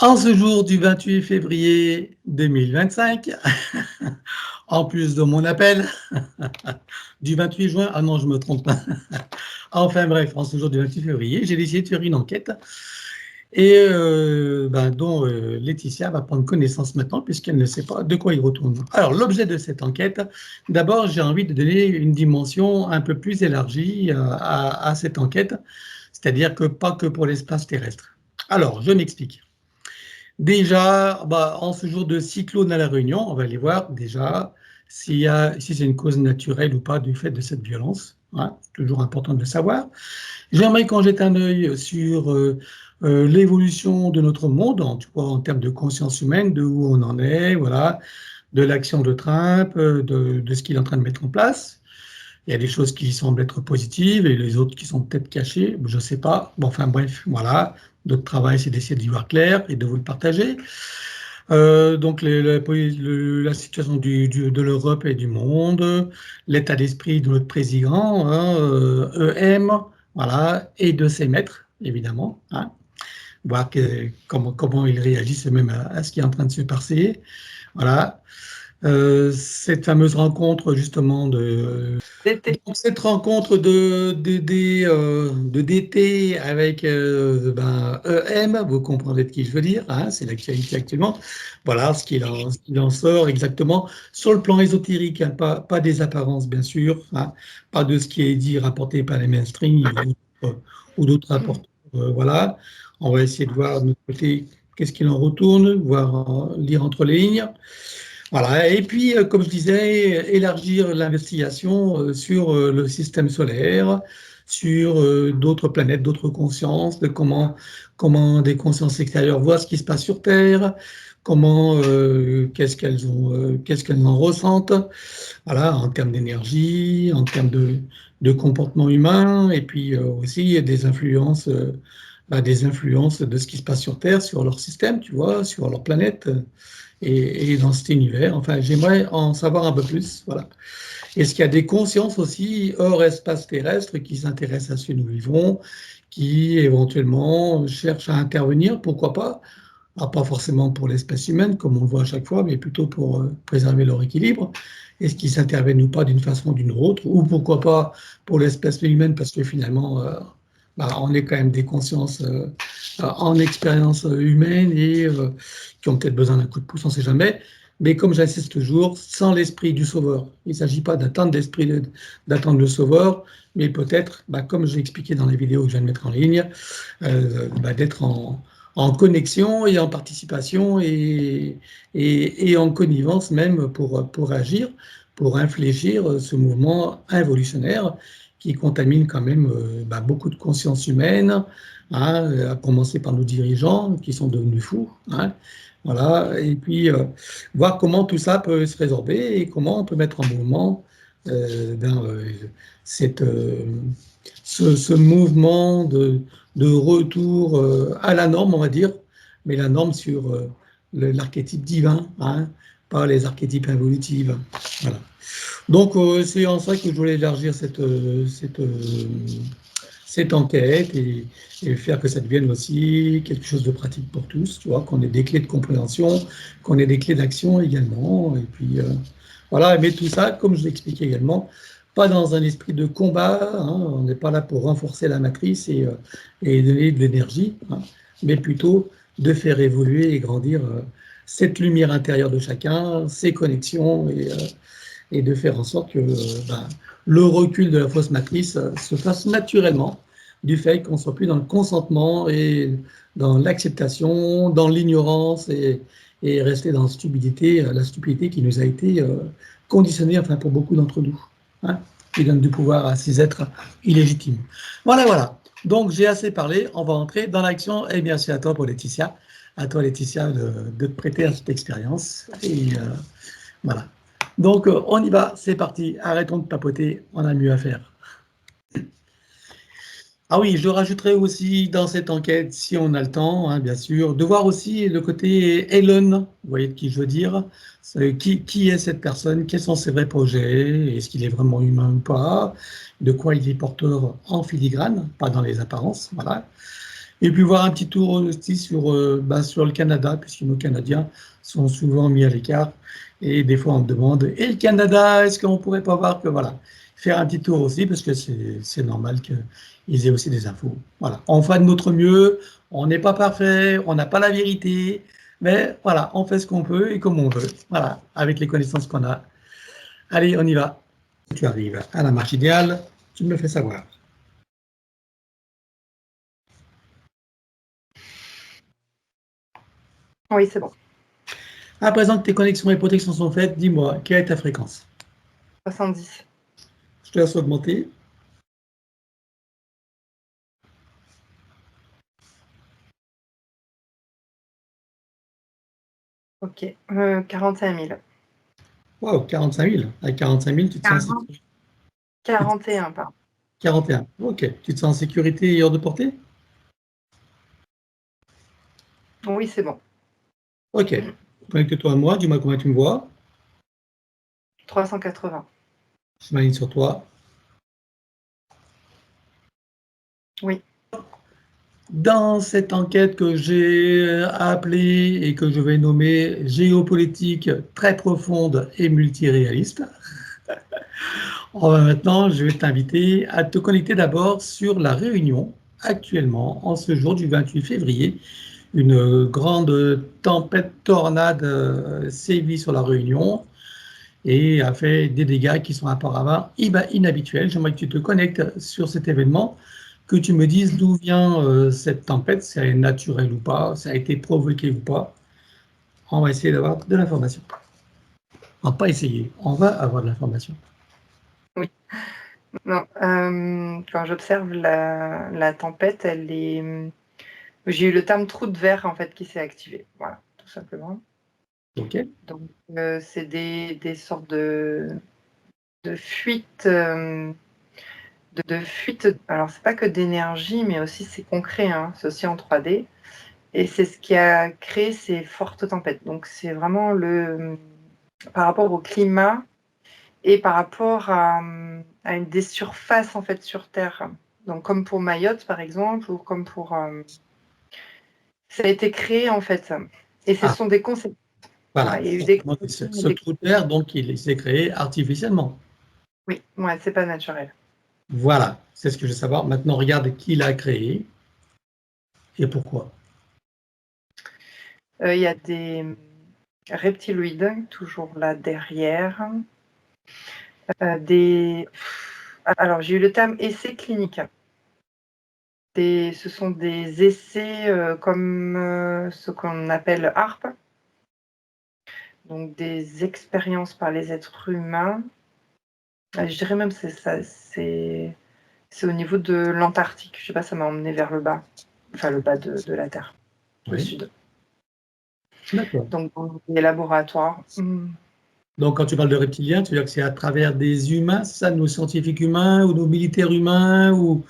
En ce jour du 28 février 2025, en plus de mon appel du 28 juin, ah non, je me trompe pas. Enfin bref, en ce jour du 28 février, j'ai décidé de faire une enquête et dont Laetitia va prendre connaissance maintenant puisqu'elle ne sait pas de quoi il retourne. Alors, l'objet de cette enquête, d'abord, j'ai envie de donner une dimension un peu plus élargie à cette enquête, c'est-à-dire que pas que pour l'espace terrestre. Alors, je m'explique. Déjà, en ce jour de cyclone à La Réunion, on va aller voir déjà si c'est une cause naturelle ou pas du fait de cette violence. Hein, toujours important de le savoir. J'aimerais qu'on jette un œil sur l'évolution de notre monde, en termes de conscience humaine, de où on en est, voilà, de l'action de Trump, de ce qu'il est en train de mettre en place. Il y a des choses qui semblent être positives et les autres qui sont peut-être cachées, je ne sais pas. Bon, enfin bref, voilà. Notre travail, c'est d'essayer d'y voir clair et de vous le partager. Donc la situation de l'Europe et du monde, l'état d'esprit de notre président, hein, EM, voilà, et de ses maîtres, évidemment, hein, voir comment ils réagissent même à ce qui est en train de se passer. Voilà. Cette fameuse rencontre justement donc cette rencontre de DT avec EM, vous comprendrez de qui je veux dire, hein, c'est l'actualité actuellement. Voilà ce qu'il en sort exactement sur le plan ésotérique, hein, pas des apparences bien sûr, hein, pas de ce qui est dit, rapporté par les mainstream ou d'autres rapporteurs. Voilà, on va essayer de voir de notre côté qu'est-ce qu'il en retourne, voir, lire entre les lignes. Voilà, et puis, comme je disais, élargir l'investigation sur le système solaire, sur d'autres planètes, d'autres consciences, de comment des consciences extérieures voient ce qui se passe sur Terre, qu'est-ce qu'elles en ressentent, voilà, en termes d'énergie, en termes de comportement humain, et puis aussi des influences de ce qui se passe sur Terre, sur leur système, tu vois, sur leur planète et dans cet univers. Enfin, j'aimerais en savoir un peu plus. Voilà. Est-ce qu'il y a des consciences aussi hors espace terrestre qui s'intéressent à ce que nous vivons, qui éventuellement cherchent à intervenir, pourquoi pas? Pas forcément pour l'espèce humaine, comme on le voit à chaque fois, mais plutôt pour préserver leur équilibre. Est-ce qu'ils s'interviennent ou pas d'une façon ou d'une autre? Ou pourquoi pas pour l'espèce humaine, parce que finalement, on est quand même des consciences en expérience humaine et qui ont peut-être besoin d'un coup de pouce, on ne sait jamais. Mais comme j'insiste toujours, sans l'esprit du sauveur. Il ne s'agit pas d'attendre le sauveur, mais peut-être, comme j'ai expliqué dans les vidéos que je viens de mettre en ligne, d'être en connexion et en participation et en connivence même pour agir, pour infléchir ce mouvement involutionnaire qui contamine quand même beaucoup de conscience humaine, hein, à commencer par nos dirigeants qui sont devenus fous, hein, voilà, et puis voir comment tout ça peut se résorber et comment on peut mettre en mouvement dans ce mouvement de retour à la norme, on va dire, mais la norme sur l'archétype divin, hein, pas les archétypes involutifs. Voilà. Donc, c'est en ça que je voulais élargir cette enquête et faire que ça devienne aussi quelque chose de pratique pour tous, tu vois, qu'on ait des clés de compréhension, qu'on ait des clés d'action également. Et puis, voilà, mais tout ça, comme je l'expliquais également, pas dans un esprit de combat, hein, on n'est pas là pour renforcer la matrice et donner de l'énergie, hein, mais plutôt de faire évoluer et grandir cette lumière intérieure de chacun, ses connexions et de faire en sorte que le recul de la fausse matrice se fasse naturellement du fait qu'on ne soit plus dans le consentement et dans l'acceptation, dans l'ignorance et rester dans la stupidité qui nous a été conditionnée, enfin pour beaucoup d'entre nous, hein, qui donne du pouvoir à ces êtres illégitimes. Voilà, voilà. Donc j'ai assez parlé, on va entrer dans l'action. Et bien c'est à toi pour Laetitia, de te prêter à cette expérience. Et voilà. Donc, on y va, c'est parti. Arrêtons de papoter, on a mieux à faire. Ah oui, je rajouterai aussi dans cette enquête, si on a le temps, hein, bien sûr, de voir aussi le côté Elon, vous voyez de qui je veux dire, qui est cette personne, quels sont ses vrais projets, est-ce qu'il est vraiment humain ou pas, de quoi il est porteur en filigrane, pas dans les apparences, voilà. Et puis voir un petit tour aussi sur le Canada, puisque nos Canadiens sont souvent mis à l'écart. Et des fois, on me demande, et le Canada, est-ce qu'on ne pourrait pas voir que, voilà, faire un petit tour aussi, parce que c'est normal qu'ils aient aussi des infos. Voilà, on fait de notre mieux, on n'est pas parfait, on n'a pas la vérité, mais voilà, on fait ce qu'on peut et comme on veut, voilà, avec les connaissances qu'on a. Allez, on y va. Tu arrives à la marche idéale, tu me le fais savoir. Oui, c'est bon. À présent que tes connexions et protections sont faites, dis-moi, quelle est ta fréquence? 70. Je te laisse augmenter. Ok. 45 000. Wow, 45 000. À 45 000, tu te sens en sécurité. 41, pardon. 41. Ok. Tu te sens en sécurité et hors de portée? Oui, c'est bon. Ok. Connecte-toi à moi, dis-moi comment tu me vois. 380. Je m'aligne sur toi. Oui. Dans cette enquête que j'ai appelée et que je vais nommer géopolitique très profonde et multiréaliste, maintenant, je vais t'inviter à te connecter d'abord sur la Réunion. Actuellement, en ce jour du 28 février, une grande tempête tornade sévit sur la Réunion et a fait des dégâts qui sont apparemment inhabituels. J'aimerais que tu te connectes sur cet événement, que tu me dises d'où vient cette tempête, si elle est naturelle ou pas, si elle a été provoquée ou pas. On va essayer d'avoir de l'information. On va pas essayer, on va avoir de l'information. Oui. Non, quand j'observe la tempête, j'ai eu le terme trou de verre en fait qui s'est activé. Voilà, tout simplement. Ok. Donc, c'est des sortes de fuites. De fuite, alors c'est pas que d'énergie, mais aussi c'est concret, hein, c'est aussi en 3D. Et c'est ce qui a créé ces fortes tempêtes. Donc c'est vraiment par rapport au climat et par rapport à des surfaces en fait sur Terre. Donc comme pour Mayotte par exemple, ou comme pour... ça a été créé en fait. Et ce sont des conséquences. Voilà. Voilà, il y a eu Donc, des... ce trou de terre, donc, il s'est créé artificiellement. Oui, ouais, c'est pas naturel. Voilà, c'est ce que je veux savoir. Maintenant, regarde qui l'a créé et pourquoi. Il y a des reptiloïdes toujours là derrière. Alors, j'ai eu le terme essai clinique. Ce sont des essais comme ce qu'on appelle ARP, donc des expériences par les êtres humains. Je dirais même que c'est au niveau de l'Antarctique. Je sais pas, ça m'a emmené vers le bas, enfin le bas de la Terre, le Oui, sud. d'accord. Donc, dans des laboratoires. Donc, quand tu parles de reptiliens, tu veux dire que c'est à travers des humains, c'est ça, nos scientifiques humains ou nos militaires humains ou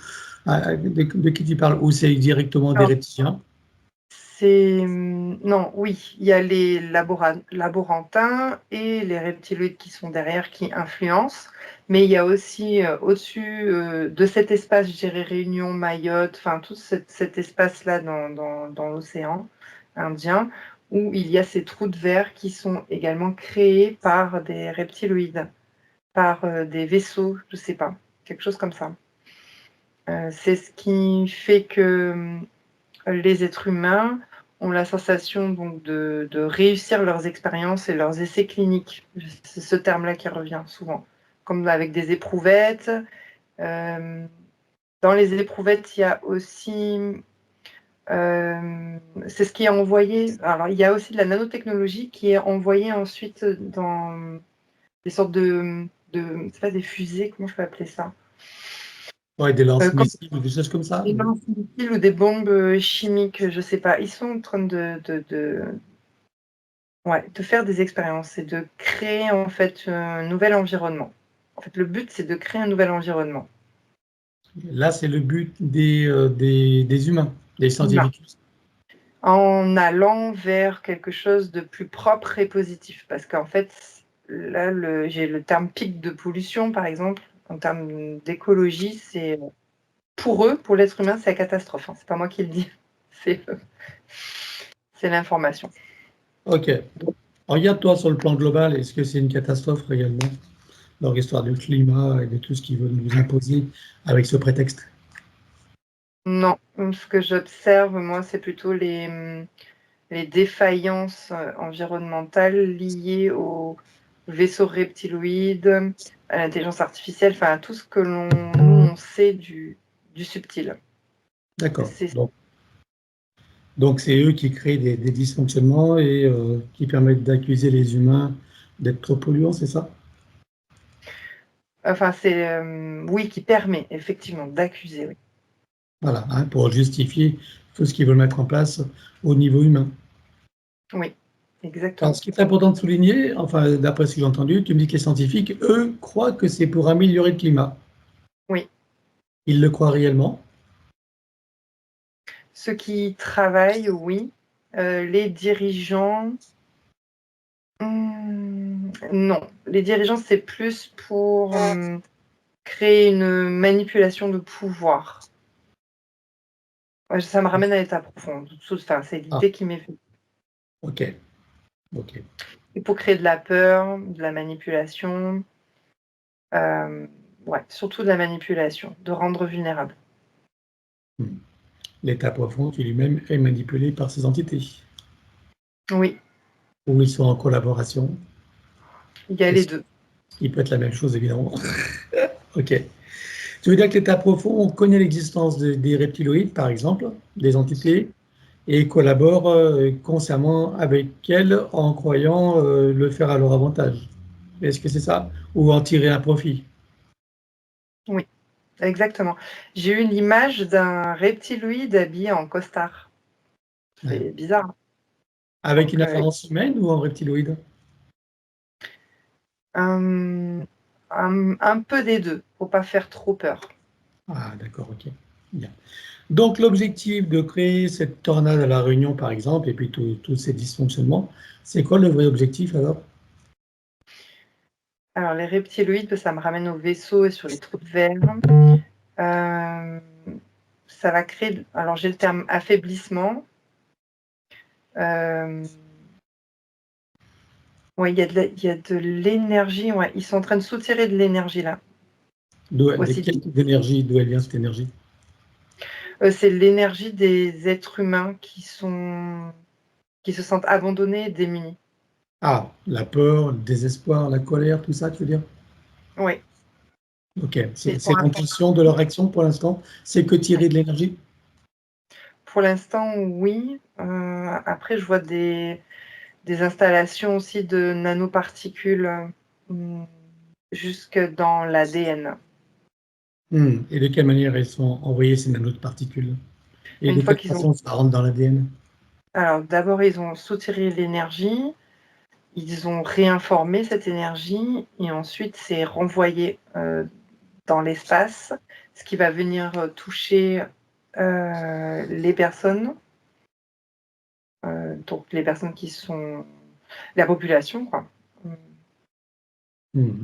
de qui tu parles? Ou c'est directement des Alors, reptiliens? non, oui, il y a les laborantins et les reptiloïdes qui sont derrière, qui influencent, mais il y a aussi au-dessus de cet espace, je dirais Réunion, Mayotte, enfin tout cet espace-là dans l'océan Indien, où il y a ces trous de verre qui sont également créés par des reptiloïdes, par des vaisseaux, je ne sais pas, quelque chose comme ça. C'est ce qui fait que les êtres humains ont la sensation donc de réussir leurs expériences et leurs essais cliniques. C'est ce terme-là qui revient souvent, comme avec des éprouvettes. Dans les éprouvettes, il y a aussi, c'est ce qui est envoyé. Alors, il y a aussi de la nanotechnologie qui est envoyée ensuite dans des sortes c'est pas des fusées, comment je peux appeler ça? Ouais, des Comme lance-missiles ou des choses comme ça? des lance-missiles ou des bombes chimiques, je sais pas. Ils sont en train de faire des expériences et de créer en fait un nouvel environnement. En fait, le but, c'est de créer un nouvel environnement Là, c'est le but des humains, des humain, scientifiques. en allant vers quelque chose de plus propre et positif. Parce qu'en fait, là, j'ai le terme pic de pollution, par exemple, en termes d'écologie, c'est pour eux, pour l'être humain, c'est la catastrophe. Hein. C'est pas moi qui le dis. C'est l'information. Ok. Regarde-toi sur le plan global, est-ce que c'est une catastrophe réellement, leur histoire du climat et de tout ce qu'ils veulent nous imposer avec ce prétexte? Non, ce que j'observe, moi, c'est plutôt les défaillances environnementales liées aux vaisseaux reptiloïdes, à l'intelligence artificielle, enfin à tout ce que nous on sait du subtil. D'accord. C'est Donc c'est eux qui créent des dysfonctionnements et qui permettent d'accuser les humains d'être trop polluants, c'est ça? enfin c'est oui qui permet effectivement d'accuser, oui. Voilà, hein, pour justifier tout ce qu'ils veulent mettre en place au niveau humain. Oui, Alors, exactement. ce qui est important de souligner, enfin, d'après ce que j'ai entendu, tu me dis que les scientifiques, eux, croient que c'est pour améliorer le climat. Oui. Ils le croient réellement? Ceux qui travaillent, oui. Les dirigeants, non. Les dirigeants, c'est plus pour créer une manipulation de pouvoir. Ouais, ça me ramène à l'état profond. Enfin, c'est Ah, l'idée qui m'est venue. ok, ok. Et pour créer de la peur, de la manipulation, ouais, surtout de la manipulation, de rendre vulnérable. Hmm. L'état profond qui lui-même est manipulé par ces entités, Oui, où ils sont en collaboration, il y a et les ce deux. qui peut être la même chose, évidemment. Ok. Tu veux dire que l'état profond, on connaît l'existence des reptiloïdes, par exemple, des entités, et collabore consciemment avec elles en croyant le faire à leur avantage. Est-ce que c'est ça? Ou en tirer un profit? Oui, exactement. J'ai eu l'image d'un reptiloïde habillé en costard. Ouais. C'est bizarre. Avec une Donc, apparence humaine ou en reptiloïde? un peu des deux, faut pas faire trop peur. Ah, d'accord, ok. Bien. Donc, l'objectif de créer cette tornade à La Réunion, par exemple, et puis tous ces dysfonctionnements, c'est quoi le vrai objectif alors? Alors les reptiloïdes, ça me ramène au vaisseau et sur les trous de verre. Hem, Ça va créer alors j'ai le terme affaiblissement. Hem, ouais, il y a de l'énergie, ouais, ils sont en train de soutirer de l'énergie là, De aussi. quel type d'énergie? D'où elle vient cette énergie? C'est l'énergie des êtres humains qui se sentent abandonnés et démunis. Ah, la peur, le désespoir, la colère, tout ça, tu veux dire? Oui, Ok, ils c'est sont l'intention de leur action pour l'instant, c'est que tirer de l'énergie? pour l'instant, oui. Après je vois des installations aussi de nanoparticules, mmh, jusque dans l'ADN. Et de quelle manière elles sont envoyées ces nanoparticules? Et Une de fois quelle qu'ils ont façon ça rentre dans l'ADN? alors d'abord ils ont soutiré l'énergie, ils ont réinformé cette énergie et ensuite c'est renvoyé, dans l'espace, ce qui va venir, toucher, les personnes, donc les personnes qui sont la population quoi. Mmh Hmm.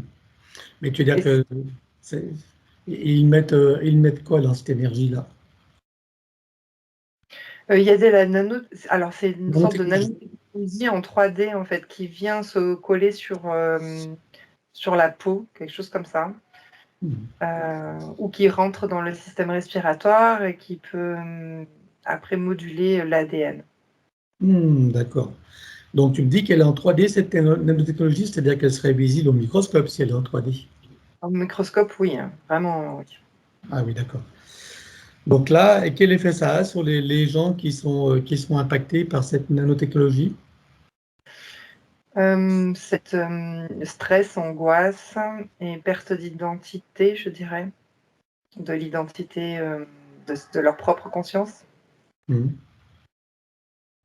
Mais tu veux dire et c que c'est- ils mettent quoi dans cette énergie-là? il y a de la nano alors c'est une sorte de Nanotechnologie. nanotechnologie en 3D en fait qui vient se coller sur la peau, quelque chose comme ça. Hmm. Ou qui rentre dans le système respiratoire et qui peut, après moduler l'ADN. D'accord. Donc tu me dis qu'elle est en 3D, cette nanotechnologie, c'est-à-dire qu'elle serait visible au microscope si elle est en 3D. Au microscope, oui, hein, vraiment, oui. Ah oui, d'accord. Donc là, et quel effet ça a sur les gens qui sont impactés par cette nanotechnologie? Cette, stress, angoisse et perte d'identité, je dirais, de l'identité, de leur propre conscience. Hmm.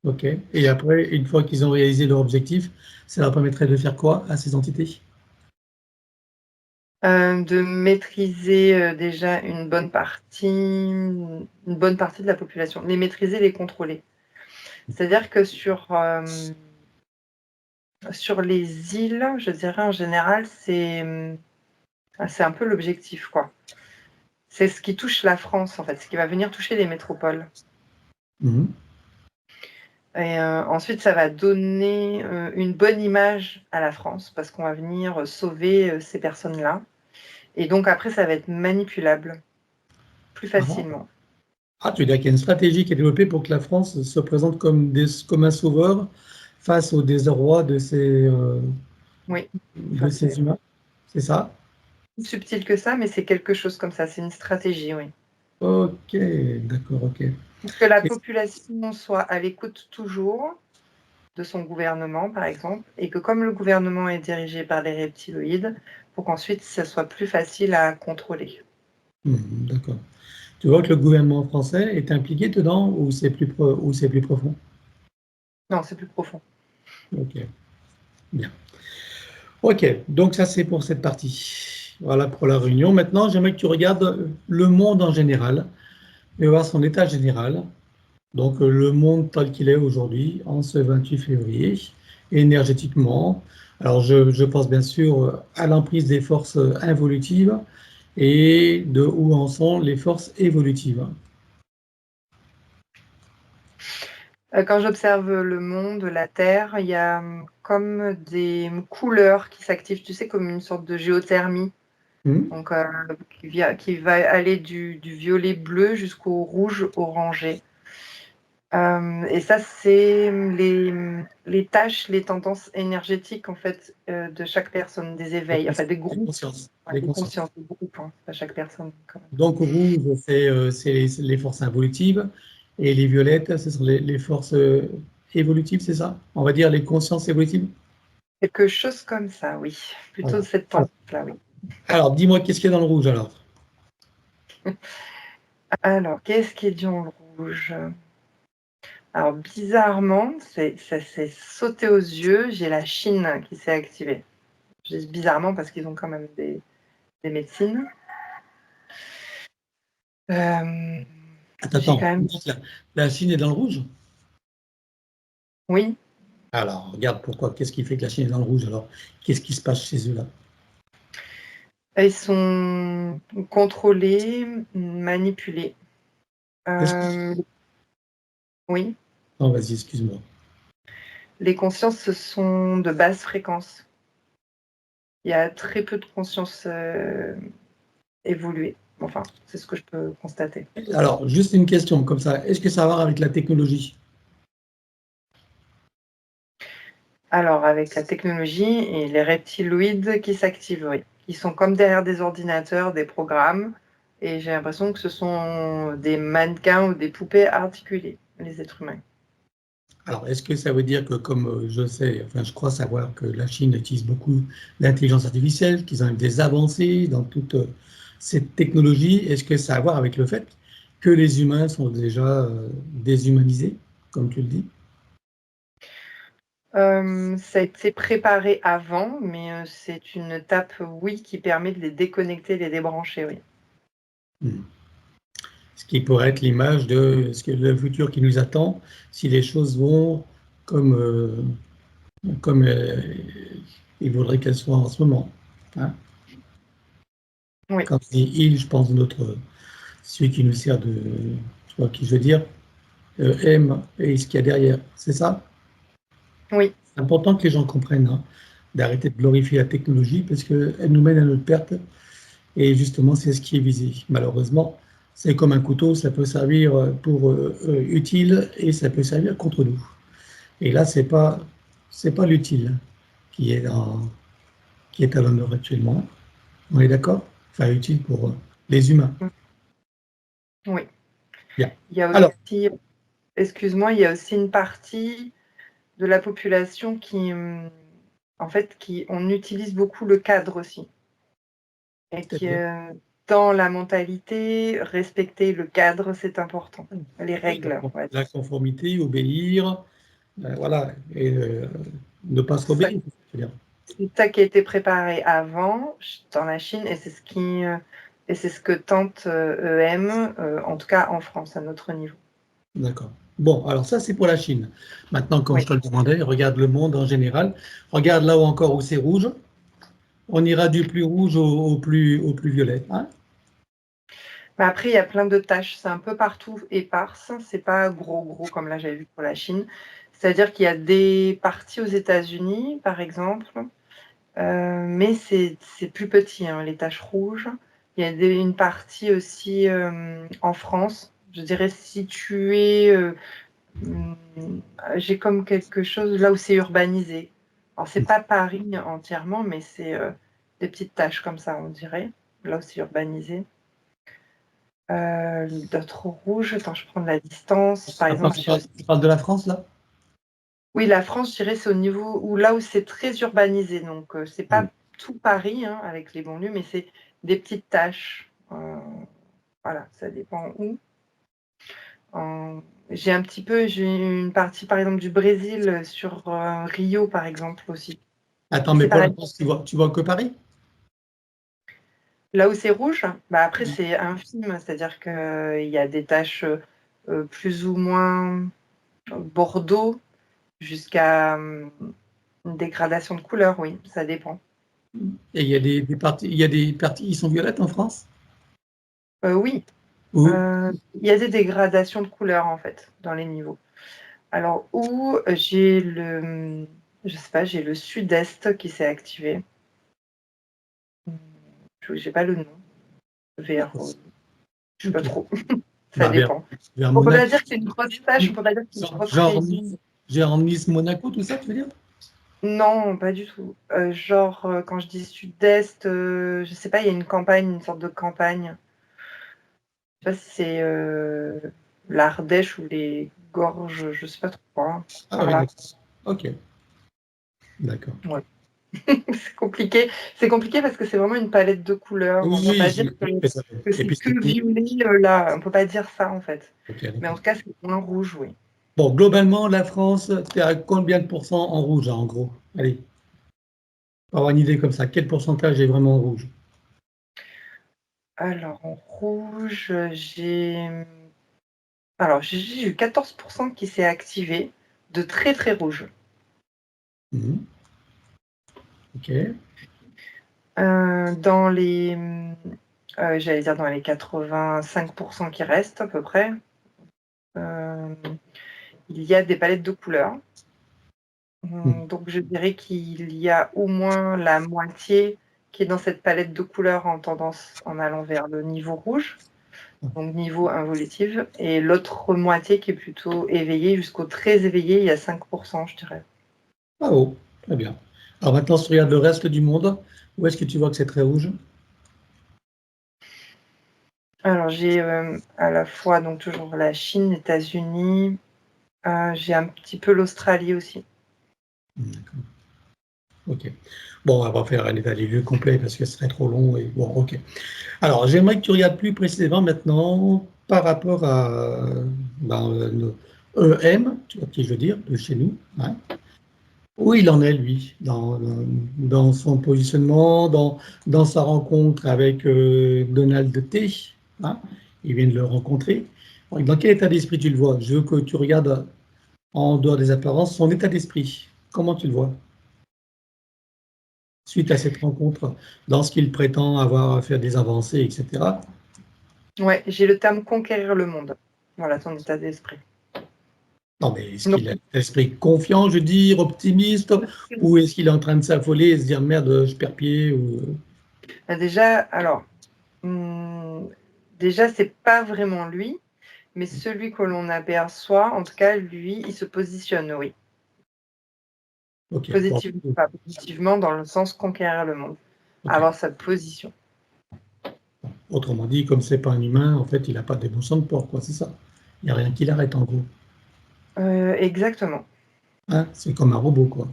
Ok. Et après, une fois qu'ils ont réalisé leur objectif, ça leur permettrait de faire quoi à ces entités? De maîtriser, déjà une bonne partie de la population. Les maîtriser, les contrôler. C'est-à-dire que sur les îles, je dirais en général, c'est un peu l'objectif, quoi. C'est ce qui touche la France, en fait, ce qui va venir toucher les métropoles. Mhm. Et ensuite, ça va donner une bonne image à la France parce qu'on va venir sauver ces personnes-là. Et donc après, ça va être manipulable plus facilement. Ah, tu veux dire qu'il y a une stratégie qui est développée pour que la France se présente comme un sauveur face au désarroi Oui, de enfin, ces c'est humains, c'est ça? plus subtil que ça, mais c'est quelque chose comme ça. C'est une stratégie, oui. Ok, d'accord, ok. Pour que la Et- population soit à l'écoute toujours de son gouvernement, par exemple, et que comme le gouvernement est dirigé par des reptiloïdes, pour qu'ensuite, ça soit plus facile à contrôler. D'accord. Tu vois que le gouvernement français est impliqué dedans ou ou c'est plus profond? Non, c'est plus profond. Ok, bien. Ok, donc ça c'est pour cette partie. Voilà pour la réunion. Maintenant, j'aimerais que tu regardes le monde en général et voir son état général. Donc le monde tel qu'il est aujourd'hui, en ce 28 février, énergétiquement. Alors je pense bien sûr à l'emprise des forces involutives et de où en sont les forces évolutives. Quand j'observe le monde, la Terre, il y a comme des couleurs qui s'activent, tu sais, comme une sorte de géothermie. Hmm. Donc, qui va aller du violet bleu jusqu'au rouge orangé. Et ça, c'est les tâches, les tendances énergétiques en fait de chaque personne, des éveils, enfin des Les groupes, consciences. ouais, Les des consciences. consciences, des groupes, hein, pas chaque personne quand même. Donc rouge, c'est les forces involutives et les violettes, ce sont les forces évolutives, c'est ça? On va dire les consciences évolutives. Quelque chose comme ça, oui. Plutôt Voilà. cette tendance-là, oui. Alors dis-moi, qu'est-ce qu'il y a dans le rouge alors? Alors, qu'est-ce qui est dans le rouge? Alors, bizarrement, ça s'est sauté aux yeux. J'ai la Chine qui s'est activée. Je dis bizarrement parce qu'ils ont quand même des médecines. Euh, j'ai quand Attends, même. la Chine est dans le rouge? Oui, Alors, regarde pourquoi. Qu'est-ce qui fait que la Chine est dans le rouge alors? Qu'est-ce qui se passe chez eux là? ils sont contrôlés, manipulés. Est-ce Euh, oui, Non, vas-y, excuse-moi. les consciences, ce sont de basse fréquence. Il y a très peu de consciences évoluées. Enfin, c'est ce que je peux constater. Alors, juste une question comme ça. Est-ce que ça va voir avec la technologie? Alors, avec la technologie et les reptiloïdes qui s'activent, oui. Ils sont comme derrière des ordinateurs, des programmes, et j'ai l'impression que ce sont des mannequins ou des poupées articulées, les êtres humains. Alors, est-ce que ça veut dire que, comme je sais, enfin, je crois savoir que la Chine utilise beaucoup l'intelligence artificielle, qu'ils ont des avancées dans toute cette technologie, est-ce que ça a à voir avec le fait que les humains sont déjà déshumanisés, comme tu le dis? Ça a été préparé avant, mais c'est une étape, oui, qui permet de les déconnecter, les débrancher, oui. Hmm. Ce qui pourrait être l'image de ce que le futur qui nous attend, si les choses vont comme, comme il voudrait qu'elles soient en ce moment. Hein. Oui, Quand je dis il, je pense de notre, celui qui nous sert de, tu vois qui je veux dire, M et ce qu'il y a derrière. C'est ça? oui, C'est important que les gens comprennent, hein, d'arrêter de glorifier la technologie parce qu'elle nous mène à notre perte et justement c'est ce qui est visé. Malheureusement, c'est comme un couteau, ça peut servir pour utile et ça peut servir contre nous. Et là, c'est pas l'utile qui est qui est à l'honneur actuellement. On est d'accord? Enfin, utile pour les humains. oui. Bien. Il y a Alors, aussi, excuse-moi, il y a aussi une partie de la population qui, en fait, on utilise beaucoup le cadre aussi. Et qui, c'est-à-dire, dans la mentalité, respecter le cadre, c'est important. Les oui, règles, on va la dire. conformité, obéir, voilà, et ne pas se Ça, rebéir. C'est-à-dire, c'est ça qui a été préparé avant dans la Chine et et c'est ce que tente EM, en tout cas en France, à notre niveau. d'accord. Bon, alors ça, c'est pour la Chine. Maintenant, comme Oui. je te le demandais, regarde le monde en général. Regarde là où encore où c'est rouge. On ira du plus rouge au plus violet. Hein. Mais après, il y a plein de taches. C'est un peu partout éparse. C'est pas gros comme là j'avais vu pour la Chine. C'est-à-dire qu'il y a des parties aux États-Unis, par exemple, mais c'est plus petit, hein, les taches rouges. Il y a une partie aussi en France. Je dirais située. J'ai comme quelque chose là où c'est urbanisé. Alors, c'est pas Paris entièrement, mais c'est des petites taches comme ça, on dirait, là où c'est urbanisé. D'autres rouges, attends, je prends de la distance. Par exemple, Tu parles de la France, là? oui, la France, je dirais, c'est au niveau où là où c'est très urbanisé. Donc, c'est pas tout Paris, hein, avec les banlieues, mais c'est des petites taches. Voilà, ça dépend où. J'ai une partie, par exemple, du Brésil sur Rio, par exemple, aussi. Attends, Et mais c'est pour la pareil. France, tu vois que Paris? Là où c'est rouge, bah après, c'est infime, c'est-à-dire qu'il y a des taches plus ou moins bordeaux jusqu'à une dégradation de couleur, oui, ça dépend. Et il y a des parties, il y a des parties qui sont violettes en France? Oui, Ou il y a des dégradations de couleur, en fait, dans les niveaux. Alors, où j'ai je sais pas, j'ai le sud-est qui s'est activé. Je n'ai pas le nom. Vers, je sais pas ok. trop. Ça Bah, dépend. vers On peut pas Monaco, dire que c'est une grosse tâche, on peut pas dire que c'est une grosse genre, région. genre Nice, Monaco, tout ça, tu veux dire? Non, pas du tout. Genre, quand je dis sud-est, je sais pas, il y a une campagne, une sorte de campagne. Je sais pas si c'est l'Ardèche ou les Gorges, je sais pas trop quoi. Ah Par oui, là. d'accord. Ok, d'accord. Ouais. C'est compliqué. C'est compliqué parce que c'est vraiment une palette de couleurs. On peut Oui, pas dire que et c'est puis que violet là. On peut pas dire ça en fait. ok, Mais en d'accord. tout cas, c'est moins rouge, oui. Bon, globalement, la France, tu es à combien de pourcents en rouge, en gros? Allez, pour avoir une idée comme ça, quel pourcentage est vraiment en rouge? Alors, en rouge, j'ai eu 14% qui s'est activé, de très très rouge. Mhm. Ok. Dans les, j'allais dire dans les 85% qui restent à peu près, il y a des palettes de couleurs. Mhm. Donc, je dirais qu'il y a au moins la moitié qui est dans cette palette de couleurs en tendance en allant vers le niveau rouge, donc niveau involutif, et l'autre moitié qui est plutôt éveillée, jusqu'au très éveillé, il y a 5%, je dirais. Bravo, très bien. Alors maintenant, si tu regardes le reste du monde, où est-ce que tu vois que c'est très rouge? Alors, j'ai à la fois donc toujours la Chine, les États-Unis, j'ai un petit peu l'Australie aussi. D'accord. Ok. Bon, on va faire un état des lieux complet parce que ce serait trop long. Et bon, ok. Alors, j'aimerais que tu regardes plus précisément maintenant par rapport à nos EM, tu vois qui je veux dire, de chez nous. Hein. Où il en est, lui, dans son positionnement, dans sa rencontre avec Donald T. Hein. Il vient de le rencontrer. Dans quel état d'esprit tu le vois? Je veux que tu regardes en dehors des apparences son état d'esprit. Comment tu le vois suite à cette rencontre, dans ce qu'il prétend avoir à faire des avancées, etc. Ouais, j'ai le terme conquérir le monde. Voilà son état d'esprit. Non, mais est-ce Donc, qu'il a l'esprit confiant, je veux dire, optimiste, ou est-ce qu'il est en train de s'affoler et se dire merde, je perds pied ou... déjà, alors, déjà, c'est pas vraiment lui, mais celui que l'on aperçoit, en tout cas, lui, il se positionne, oui. Ok, bon, Positivement, pas positivement, dans le sens conquérir le monde. ok. Avoir sa position. Autrement dit, comme c'est pas un humain, en fait, il n'a pas d'émotion de porc, quoi, c'est ça. Il n'y a rien qui l'arrête, en gros. Exactement. Hein, c'est comme un robot, quoi.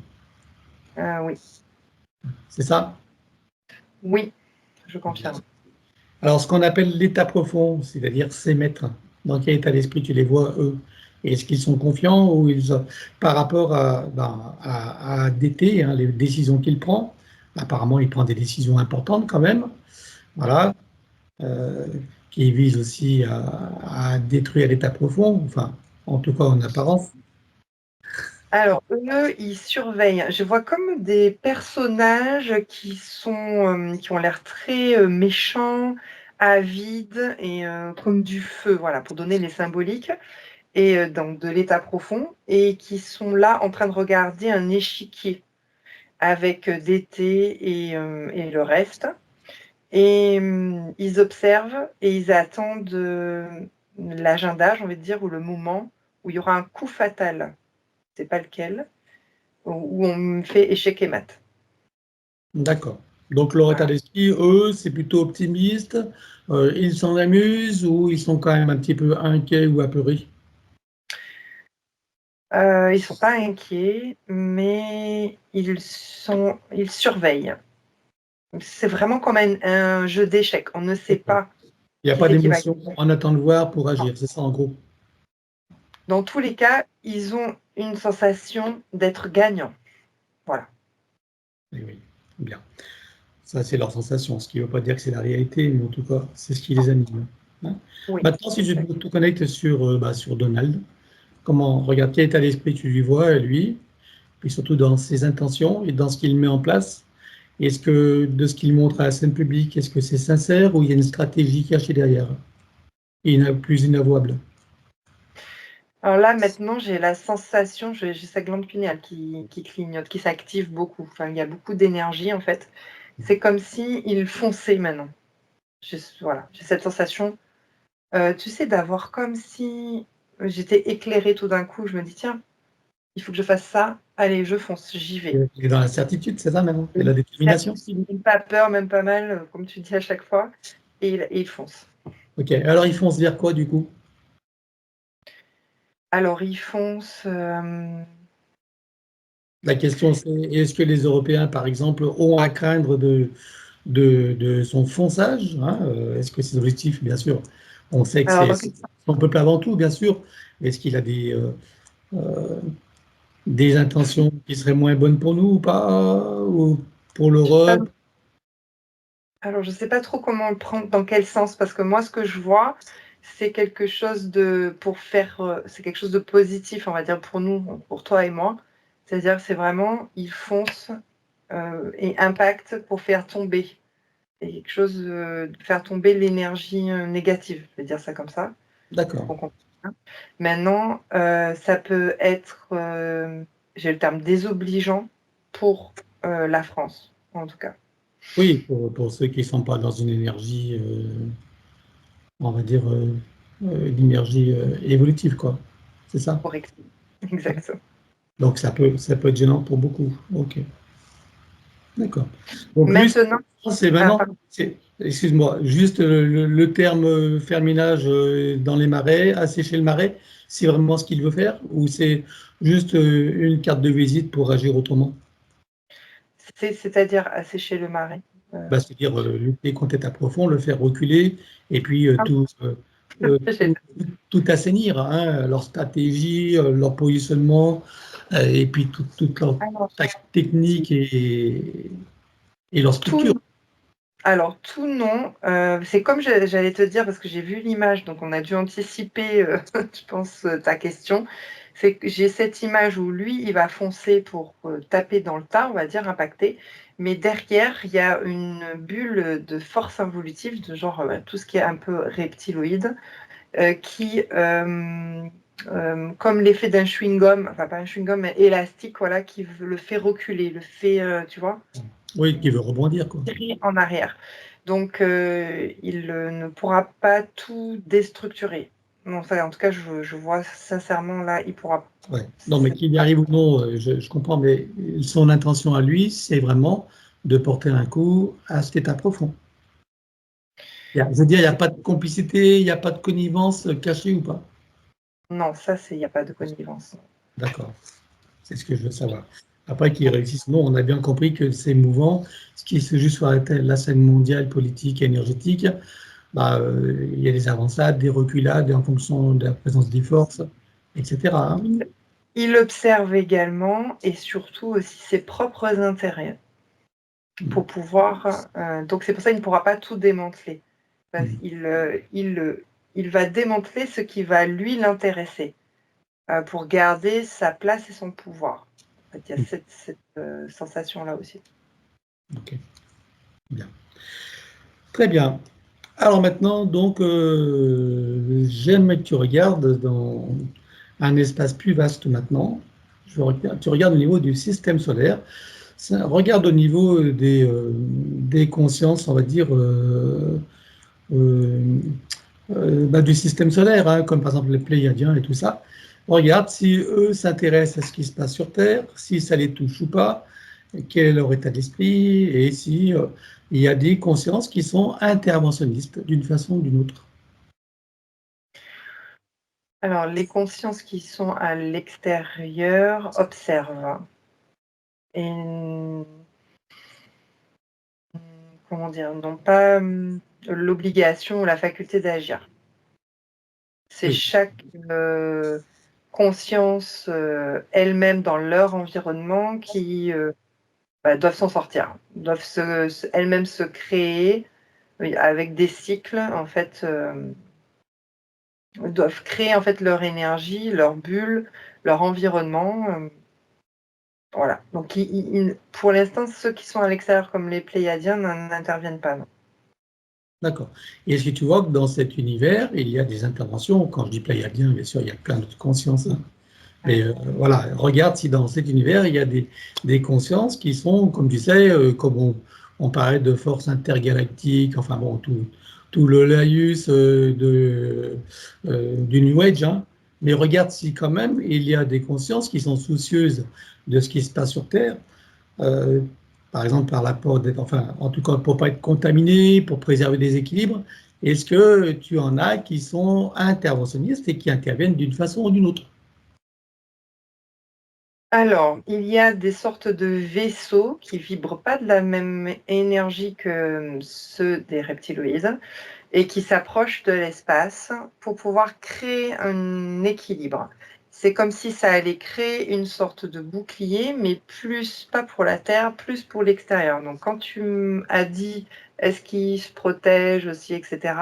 Oui. C'est ça? Oui, je Bien. confirme. Alors, ce qu'on appelle l'état profond, c'est-à-dire ces maîtres, dans quel état d'esprit tu les vois, eux? Est-ce qu'ils sont confiants ou par rapport à DT, hein, les décisions qu'il prend, apparemment, il prend des décisions importantes quand même, voilà, euh, qui visent aussi à détruire l'état profond, enfin, en tout cas en apparence. Alors, eux, ils surveillent. Je vois comme des personnages qui ont l'air très méchants, avide et comme du feu, voilà, pour donner les symboliques, et donc de l'état profond, et qui sont là en train de regarder un échiquier avec des thés et le reste. Et ils observent et ils attendent l'agenda, j'ai envie de dire, ou le moment où il y aura un coup fatal, je ne sais pas lequel, où on fait échec et mat. D'accord. Donc leur état Voilà. d'esprit, eux, c'est plutôt optimiste. Ils s'en amusent ou ils sont quand même un petit peu inquiets ou apeurés? Ils ne sont pas inquiets, mais ils surveillent. C'est vraiment comme un jeu d'échecs. On ne sait D'accord. pas Il n'y a qui pas c'est qui va d'émotion, gagner. on attend de voir pour agir, c'est ça en gros. Dans tous les cas, ils ont une sensation d'être gagnants. Voilà. Oui, oui, bien. Ça, c'est leur sensation, ce qui ne veut pas dire que c'est la réalité, mais en tout cas, c'est ce qui les anime. Hein. Oui, Maintenant, si je exact. te connecte sur Donald, comment, regarde, quel état d'esprit tu lui vois, lui, et surtout dans ses intentions et dans ce qu'il met en place. Est-ce que de ce qu'il montre à la scène publique, est-ce que c'est sincère ou il y a une stratégie cachée derrière et plus inavouable? Alors là, maintenant, j'ai la sensation, j'ai sa glande pinéale qui clignote, qui s'active beaucoup. Enfin, il y a beaucoup d'énergie, en fait. C'est comme s'il fonçait maintenant. Voilà, j'ai cette sensation, tu sais, d'avoir comme si j'étais éclairée tout d'un coup. Je me dis, tiens, il faut que je fasse ça. Allez, je fonce, j'y vais. Il est dans la certitude, c'est ça maintenant, et Une la détermination. certitude, même pas peur, même pas mal, comme tu dis à chaque fois. Et il fonce. Ok, alors ils foncent vers quoi du coup? Alors, il fonce. La question c'est, est-ce que les Européens, par exemple, ont à craindre de son fonçage, hein, est-ce que ses objectifs, bien sûr, on sait que Alors, c'est donc, son peuple avant tout, bien sûr. Est-ce qu'il a des intentions qui seraient moins bonnes pour nous ou pas, ou pour l'Europe? alors, je ne sais pas trop comment le prendre, dans quel sens, parce que moi, ce que je vois, c'est quelque chose c'est quelque chose de positif, on va dire, pour nous, pour toi et moi. C'est-à-dire, c'est vraiment, ils foncent et impactent pour faire tomber. Et quelque chose de faire tomber l'énergie négative, je vais dire ça comme ça, pour D'accord. qu'on comprenne bien. Maintenant, ça peut être, j'ai le terme désobligeant pour la France, en tout cas. Oui, pour ceux qui ne sont pas dans une énergie, on va dire, une énergie évolutive, quoi. C'est ça? Correct. Exactement. Donc ça peut être gênant pour beaucoup. Ok, d'accord. Donc lui, Maintenant, c'est ah, maintenant, pardon. excuse-moi, juste le terme ferminage dans les marais, assécher le marais, c'est vraiment ce qu'il veut faire ou c'est juste une carte de visite pour agir autrement? C'est-à-dire assécher le marais. Euh, Bah, c'est-à-dire lutter contre l'état profond, le faire reculer et puis ah, j'ai- tout assainir, hein, leur stratégie, leur positionnement et puis toute leur alors, technique et leur structure. tout, tout non. C'est comme j'allais te dire, parce que j'ai vu l'image, donc on a dû anticiper, je pense, ta question. C'est que j'ai cette image où lui, il va foncer pour taper dans le tas, on va dire, impacter. Mais derrière, il y a une bulle de force involutive, de genre tout ce qui est un peu reptiloïde, qui, comme l'effet d'un chewing-gum, enfin pas un chewing-gum, mais élastique, voilà, qui le fait reculer, le fait, tu vois, Oui, qui veut rebondir, quoi. tirer en arrière. Donc, il ne pourra pas tout déstructurer. Non, ça, en tout cas, je vois sincèrement là, il pourra. Ouais. Non, mais qu'il y arrive ou non, je comprends, mais son intention à lui, c'est vraiment de porter un coup à cet état profond. Je veux dire, il n'y a C'est- pas de complicité, il n'y a pas de connivence cachée ou pas. Non, ça, il n'y a pas de connivence. D'accord, c'est ce que je veux savoir. Après qu'il réussisse ou non, on a bien compris que c'est mouvant. Ce qui se joue sur la scène mondiale, politique, énergétique, bah, il y a des avancées, des reculades en fonction de la présence des forces, etc. Hein. Il observe également et surtout aussi ses propres intérêts Mm. pour pouvoir. Donc, c'est pour ça qu'il ne pourra pas tout démanteler. Parce Mm. il va démanteler ce qui va lui l'intéresser pour garder sa place et son pouvoir. En fait, il y a Mm. cette sensation-là aussi. Ok, bien. Très bien. Alors maintenant, donc, j'aime que tu regardes dans un espace plus vaste maintenant. Tu regardes au niveau du système solaire. Regarde au niveau des consciences, on va dire, euh, du système solaire, hein, comme par exemple les Pléiadiens et tout ça. Regarde si eux s'intéressent à ce qui se passe sur Terre, si ça les touche ou pas, quel est leur état d'esprit, et si il y a des consciences qui sont interventionnistes d'une façon ou d'une autre. Alors, les consciences qui sont à l'extérieur observent et comment dire, n'ont pas l'obligation ou la faculté d'agir. C'est Oui, chaque conscience elle-même dans leur environnement qui doivent s'en sortir, doivent elles-mêmes se créer oui, avec des cycles en fait. Doivent créer en fait leur énergie, leur bulle, leur environnement. Voilà. Donc, pour l'instant, ceux qui sont à l'extérieur, comme les Pléiadiens, n'interviennent pas. Non. d'accord. Et est-ce que tu vois que dans cet univers, il y a des interventions, quand je dis pléiadien, bien sûr, il y a plein d'autres consciences, hein. Mais voilà, regarde si dans cet univers, il y a des consciences qui sont, comme tu sais, comme on parlait de forces intergalactiques, enfin bon, tout le laïus du New Age, hein. Mais regarde si quand même il y a des consciences qui sont soucieuses de ce qui se passe sur Terre, euh, par exemple par l'apport d'être, enfin, en tout cas pour pas être contaminé, pour préserver des équilibres. Est-ce que tu en as qui sont interventionnistes et qui interviennent d'une façon ou d'une autre? Alors, il y a des sortes de vaisseaux qui vibrent pas de la même énergie que ceux des reptiloïdes et qui s'approchent de l'espace pour pouvoir créer un équilibre. C'est comme si ça allait créer une sorte de bouclier, mais plus pas pour la Terre, plus pour l'extérieur. Donc, quand tu as dit est-ce qu'ils se protègent aussi, etc.,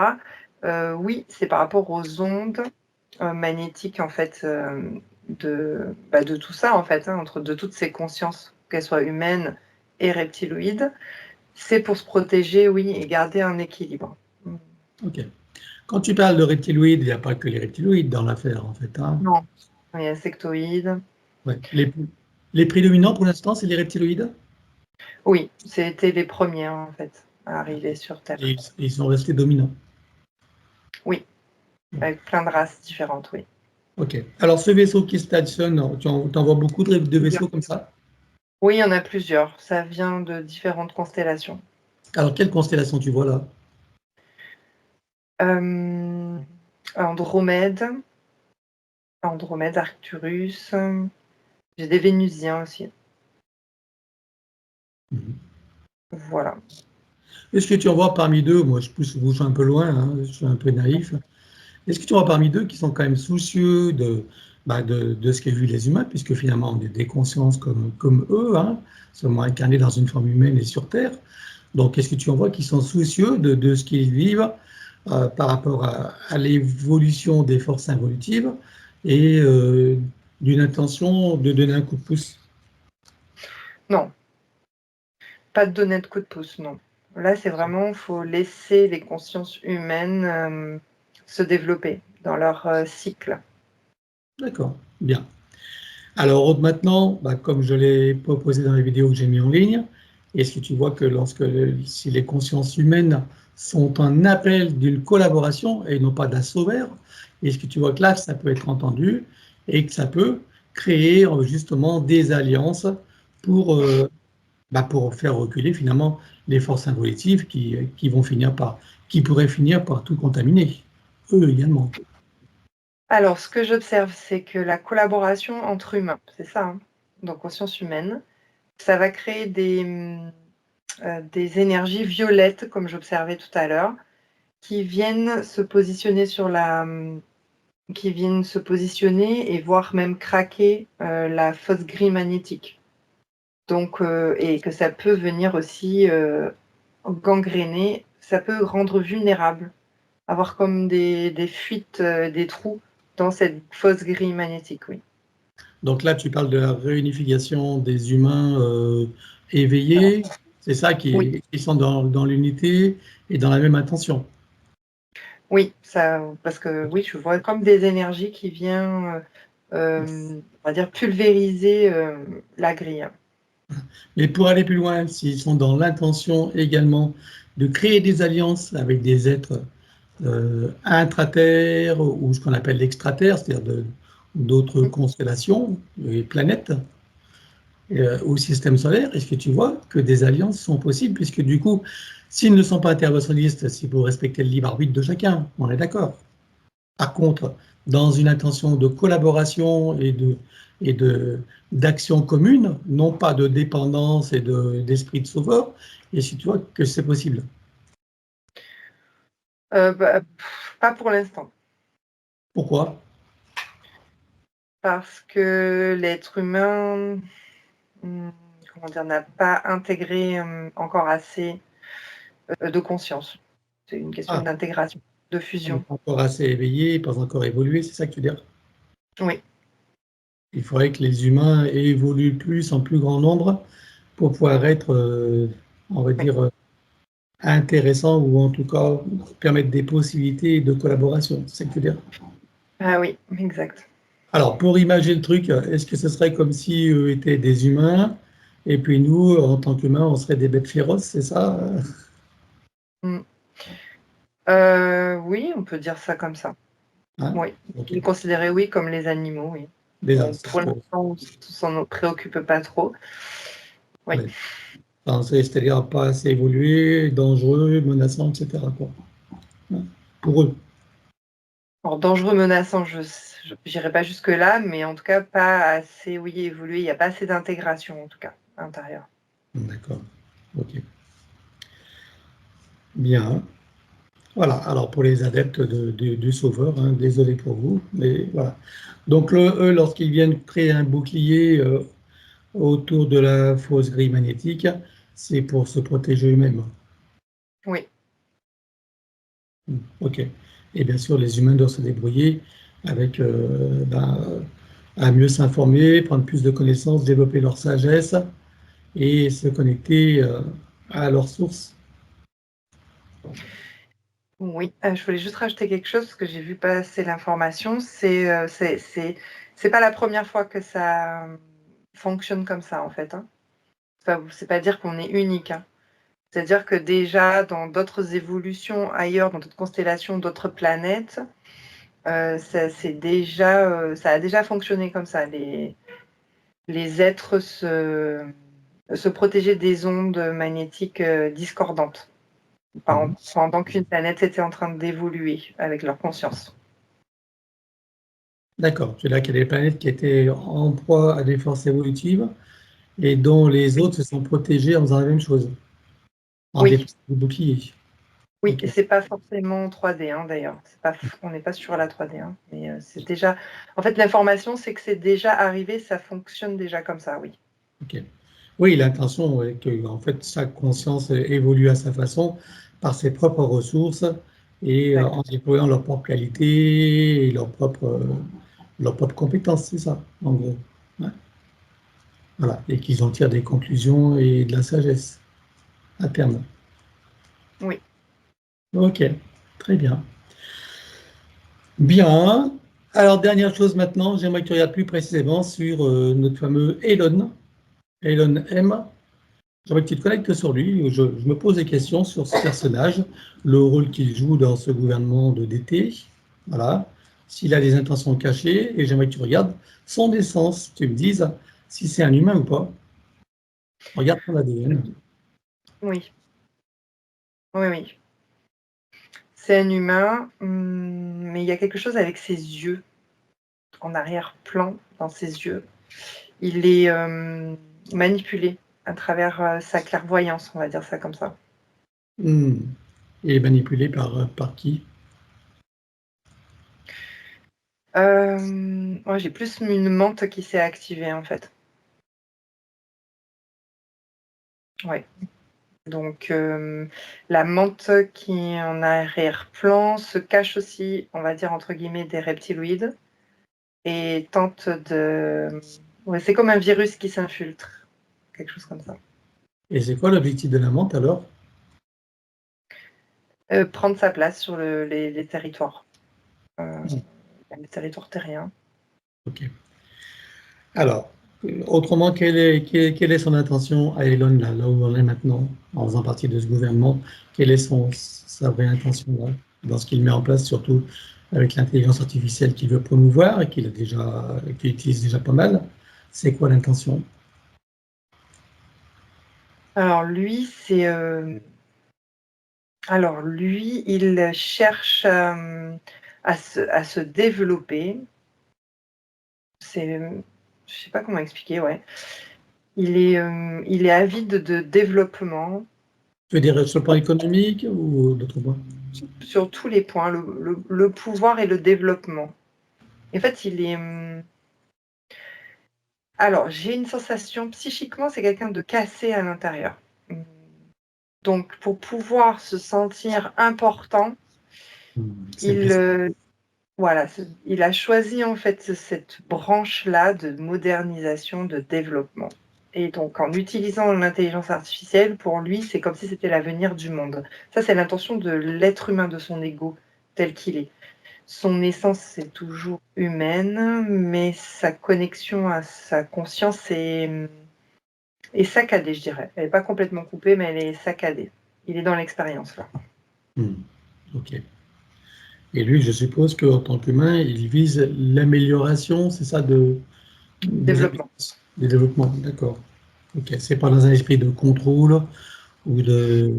oui, c'est par rapport aux ondes magnétiques en fait de tout ça en fait, hein, de toutes ces consciences, qu'elles soient humaines et reptiloïdes. C'est pour se protéger, oui, et garder un équilibre. Ok. Quand tu parles de reptiloïdes, il n'y a pas que les reptiloïdes dans l'affaire, en fait, hein. Non, il y a insectoïdes. Ouais. Les prédominants pour l'instant, c'est les reptiloïdes. Oui, c'était les premiers en fait à arriver sur Terre. Et ils sont restés dominants. Oui, avec plein de races différentes, oui. Ok. Alors, ce vaisseau qui stationne, tu en vois beaucoup de vaisseaux comme ça. Oui, il y en a plusieurs. Ça vient de différentes constellations. Alors, quelle constellation tu vois là? Andromède, Andromède, Arcturus. J'ai des Vénusiens aussi. Mhm. Voilà. Est-ce que tu en vois parmi deux, moi je pousse bouche un peu loin, hein, je suis un peu naïf, est-ce que tu en vois parmi deux qui sont quand même soucieux de ce qu'ont vu les humains, puisque finalement on est des consciences comme eux, hein, seulement incarnés dans une forme humaine et sur Terre. Donc, est-ce que tu en vois qui sont soucieux de ce qu'ils vivent par rapport à l'évolution des forces involutives et d'une intention de donner un coup de pouce? Non, pas de donner de coup de pouce, non. Là, c'est vraiment, il faut laisser les consciences humaines se développer dans leur cycle. D'accord, bien. Alors maintenant, comme je l'ai proposé dans les vidéos que j'ai mis en ligne, est-ce que tu vois que si les consciences humaines sont un appel d'une collaboration et non pas d'un sauveur, est-ce que tu vois que là, ça peut être entendu et que ça peut créer justement des alliances pour, pour faire reculer finalement les forces involutives qui pourraient finir par tout contaminer, eux également. Alors, ce que j'observe, c'est que la collaboration entre humains, c'est ça, hein, donc conscience humaine, ça va créer des énergies violettes, comme j'observais tout à l'heure, qui viennent se positionner qui viennent se positionner et voire même craquer la fausse grille magnétique. Donc, et que ça peut venir aussi gangréner, ça peut rendre vulnérable, avoir comme des fuites, des trous dans cette fausse grille magnétique, oui. Donc là, tu parles de la réunification des humains Voilà. éveillés, c'est ça Oui, qui sont dans l'unité et dans la même intention. Oui, ça, parce que oui, je vois comme des énergies qui viennent, on va dire, pulvériser la grille. Mais pour aller plus loin, s'ils sont dans l'intention également de créer des alliances avec des êtres intraterres ou ce qu'on appelle l'extraterre, c'est-à-dire d'autres constellations et planètes au système solaire, est-ce que tu vois que des alliances sont possibles, puisque du coup, s'ils ne sont pas interventionnistes, c'est pour respecter le libre arbitre de chacun, on est d'accord. Par contre, dans une intention de collaboration d'action commune, non pas de dépendance et d'esprit de sauveur, et si tu vois que c'est possible. Pas pour l'instant. Pourquoi? Parce que l'être humain, comment dire, n'a pas intégré encore assez de conscience. C'est une question Ah, d'intégration, de on n'est fusion. pas encore assez éveillé, pas encore évolué, c'est ça que tu veux dire? Oui, Il faudrait que les humains évoluent plus en plus grand nombre pour pouvoir être, on va oui. dire, intéressants ou en tout cas permettre des possibilités de collaboration, c'est ça que tu veux dire? Ah oui, exact. Alors, pour imaginer le truc, est-ce que ce serait comme si eux étaient des humains et puis nous, en tant qu'humains, on serait des bêtes féroces, c'est ça? Mm. Oui, on peut dire ça comme ça. Hein? Oui, Ok. les considérer, oui, comme les animaux, oui. Des Bon, pour ancêtres. l'instant, on s'en préoccupe pas trop. Oui. Ouais. Enfin, c'est-à-dire pas assez évolué, dangereux, menaçant, etc., quoi. Hein? Pour eux. Alors, dangereux, menaçant, je n'irai pas jusque-là, mais en tout cas, pas assez, oui, évolué. Il n'y a pas assez d'intégration, en tout cas, à l'intérieur. D'accord. Ok. Bien. Voilà. Alors, pour les adeptes du Sauveur, hein, désolé pour vous, mais voilà. Donc, eux, lorsqu'ils viennent créer un bouclier autour de la fausse grille magnétique, c'est pour se protéger eux-mêmes. Oui, Ok. Et bien sûr, les humains doivent se débrouiller avec à mieux s'informer, prendre plus de connaissances, développer leur sagesse et se connecter à leurs sources. oui. Je voulais juste rajouter quelque chose, parce que j'ai vu passer l'information. C'est pas la première fois que ça fonctionne comme ça, en fait. Hein. C'est pas dire qu'on est unique. Hein. C'est-à-dire que déjà, dans d'autres évolutions ailleurs, dans d'autres constellations, d'autres planètes, ça a déjà fonctionné comme ça. Les êtres se protégeaient des ondes magnétiques discordantes Mhm. pendant qu'une planète était en train d'évoluer avec leur conscience. D'accord. C'est là qu'il y a des planètes qui étaient en proie à des forces évolutives et dont les Oui, autres se sont protégés en faisant la même chose, en oui, déployant des boucliers. oui. Ok. Et c'est pas forcément 3D hein, d'ailleurs. On n'est pas sur la 3D, hein, mais c'est déjà. En fait, l'information, c'est que c'est déjà arrivé, ça fonctionne déjà comme ça, oui. Ok. Oui, l'intention est que en fait, chaque conscience évolue à sa façon, par ses propres ressources et Exact. en déployant leurs propres qualités et leurs propres compétences, c'est ça, en gros. Ouais. Voilà. Et qu'ils en tirent des conclusions et de la sagesse à terme. Oui. Ok, très bien. Bien. Alors, dernière chose maintenant, j'aimerais que tu regardes plus précisément sur notre fameux Elon, Elon M. J'aimerais que tu te connectes sur lui. Je me pose des questions sur ce personnage, le rôle qu'il joue dans ce gouvernement de DT. Voilà. S'il a des intentions cachées, et j'aimerais que tu regardes son essence. Tu me dises si c'est un humain ou pas. Regarde son ADN. Oui. Oui, oui. C'est un humain, mais il y a quelque chose avec ses yeux, en arrière-plan, dans ses yeux. Il est manipulé à travers sa clairvoyance, on va dire ça comme ça. Hmm. Et manipulé par qui? Moi, j'ai plus une menthe qui s'est activée en fait. Ouais. Donc, la menthe qui est en arrière-plan se cache aussi, on va dire entre guillemets, des reptiloïdes et tente de. Ouais, c'est comme un virus qui s'infiltre, quelque chose comme ça. Et c'est quoi l'objectif de la menthe alors? Prendre sa place sur les territoires. Les territoires terriens. Ok. Alors, autrement, quelle est son intention à Elon, là où on est maintenant, en faisant partie de ce gouvernement? Quelle est sa vraie intention là, dans ce qu'il met en place, surtout avec l'intelligence artificielle qu'il veut promouvoir et qu'il utilise déjà pas mal? C'est quoi l'intention? Alors lui, il cherche à se développer. Je sais pas comment expliquer, ouais. Il est avide de développement. Tu veux dire sur le plan économique ou d'autres points? Sur tous les points, le pouvoir et le développement. En fait, alors, j'ai une sensation, psychiquement, c'est quelqu'un de cassé à l'intérieur. Donc, pour pouvoir se sentir important, voilà, il a choisi en fait cette branche-là de modernisation, de développement. Et donc, en utilisant l'intelligence artificielle, pour lui, c'est comme si c'était l'avenir du monde. Ça, c'est l'intention de l'être humain, de son ego, tel qu'il est. Son essence, c'est toujours humaine, mais sa connexion à sa conscience est saccadée, je dirais. Elle n'est pas complètement coupée, mais elle est saccadée. Il est dans l'expérience, là. Ok. Et lui, je suppose qu'en tant qu'humain, il vise l'amélioration, c'est ça, Développement. des développements, d'accord. Ok, c'est pas dans un esprit de contrôle ou de...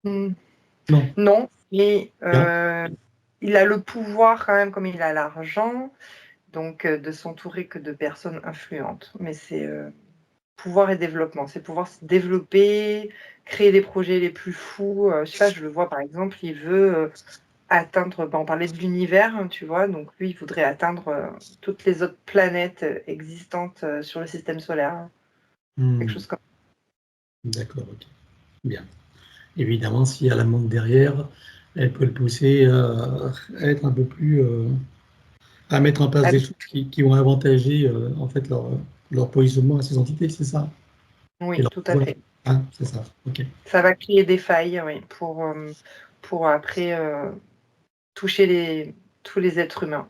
Non. Non, mais Bien. il a le pouvoir quand même, comme il a l'argent, donc de s'entourer que de personnes influentes. Mais c'est pouvoir et développement, c'est pouvoir se développer, créer des projets les plus fous. Je sais pas, je le vois par exemple, il veut atteindre, on parlait de l'univers, hein, tu vois, donc lui, il voudrait atteindre toutes les autres planètes existantes sur le système solaire. Quelque chose comme ça. D'accord, ok. Bien. Évidemment, s'il y a la montre derrière, elle peut le pousser à être un peu plus... à mettre en place des choses qui vont avantager en fait leur positionnement à ces entités, c'est ça? Oui, tout à fait. Hein, c'est ça, ok. Ça va créer des failles, oui, pour après toucher tous les êtres humains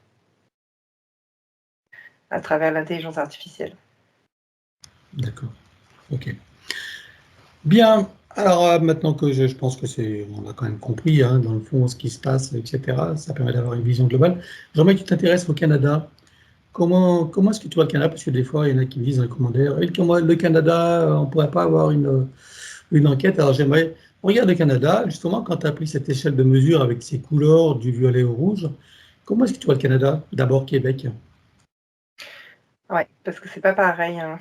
à travers l'intelligence artificielle. D'accord, ok. Bien, alors maintenant que je pense que on a quand même compris, hein, dans le fond, ce qui se passe, etc., ça permet d'avoir une vision globale. J'aimerais que tu t'intéresses au Canada. Comment est-ce que tu vois le Canada? Parce que des fois, il y en a qui me disent un commentaire, et le Canada, on ne pourrait pas avoir une enquête. Alors j'aimerais, regarde le Canada, justement, quand tu as pris cette échelle de mesure avec ses couleurs du violet au rouge, comment est-ce que tu vois le Canada? D'abord Québec. Ouais, parce que c'est pas pareil, hein.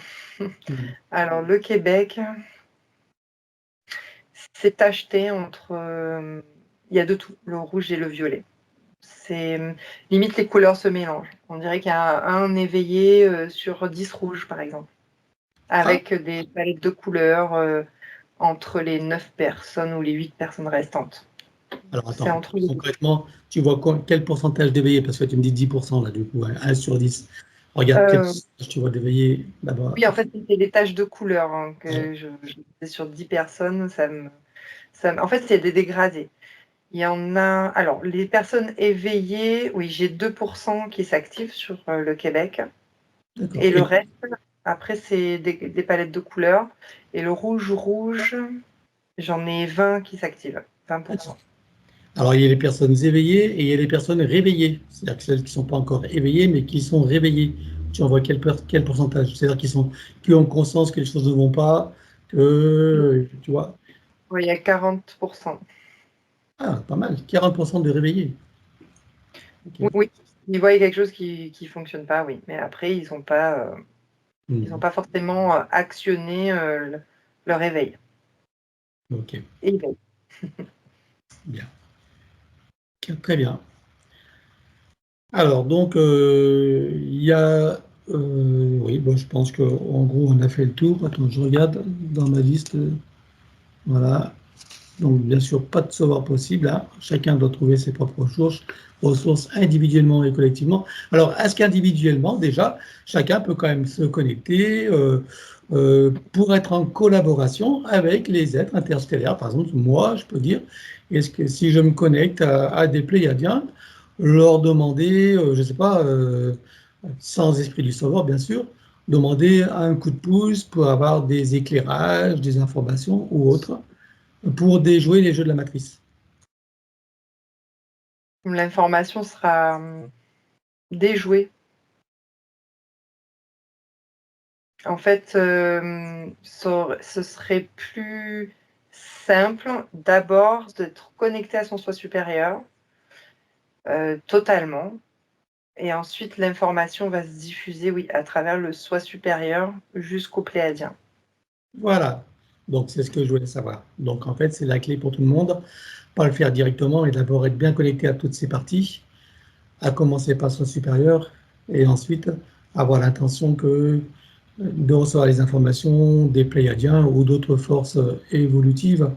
Alors le Québec, c'est tacheté entre, il y a de tout, le rouge et le violet. C'est limite les couleurs se mélangent. On dirait qu'il y a un éveillé sur 10 rouges, par exemple, avec des palettes de couleurs entre les 9 personnes ou les 8 personnes restantes. Alors C'est attends, entre les deux. concrètement, tu vois quel pourcentage d'éveillés? Parce que tu me dis 10% là, du coup, hein, 1 sur 10. Regarde, quel pourcentage tu vois d'éveillés là-bas? Oui, en fait, c'était les taches de couleurs, hein, Ouais. que je disais sur 10 personnes. En fait, c'est des dégradés. Il y en a. Alors, les personnes éveillées, oui, j'ai 2% qui s'activent sur le Québec. D'accord. Et le reste, après, c'est des palettes de couleurs. Et le rouge, j'en ai 20 qui s'activent. 20%. Alors, il y a les personnes éveillées et il y a les personnes réveillées. C'est-à-dire que celles qui ne sont pas encore éveillées, mais qui sont réveillées. Tu en vois quel pourcentage? C'est-à-dire qui ont conscience que les choses ne vont pas, que, tu vois. Oui, il y a 40%. Ah, pas mal. 40% de réveillés. Okay. Oui, ils voient quelque chose qui ne fonctionne pas, oui. Mais après, ils n'ont pas forcément actionné leur éveil. Ok. Éveil. Bien. Très bien. Alors, donc, il y a... oui, bon, je pense qu'en gros, on a fait le tour. Attends, je regarde dans ma liste. Voilà. Donc, bien sûr, pas de savoir possible, hein. Chacun doit trouver ses propres ressources. ressources individuellement et collectivement. Alors, est-ce qu'individuellement, déjà, chacun peut quand même se connecter pour être en collaboration avec les êtres interstellaires? Par exemple, moi, je peux dire, est-ce que si je me connecte à des Pléiadiens, leur demander, je ne sais pas, sans esprit du savoir, bien sûr, demander un coup de pouce pour avoir des éclairages, des informations ou autres, pour déjouer les jeux de la matrice. L'information sera déjouée. En fait, ce serait plus simple d'abord d'être connecté à son soi supérieur totalement. Et ensuite, l'information va se diffuser, oui, à travers le soi supérieur jusqu'au pléiadien. Voilà, donc c'est ce que je voulais savoir. Donc en fait, c'est la clé pour tout le monde, pas le faire directement, et d'abord être bien connecté à toutes ces parties, à commencer par son supérieur, et ensuite avoir l'intention de recevoir les informations des Pléiadiens ou d'autres forces évolutives,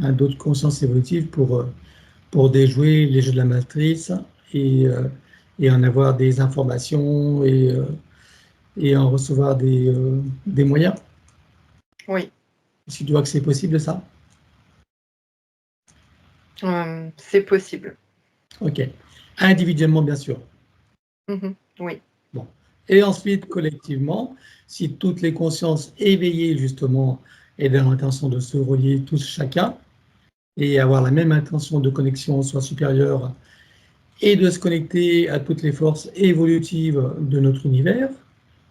hein, d'autres consciences évolutives pour déjouer les jeux de la matrice et en avoir des informations et en recevoir des moyens. Oui. Si tu vois que c'est possible, ça? C'est possible. Ok. Individuellement, bien sûr. Oui. Bon. Et ensuite, collectivement, si toutes les consciences éveillées, justement, aient l'intention de se relier tous chacun et avoir la même intention de connexion soit supérieure et de se connecter à toutes les forces évolutives de notre univers,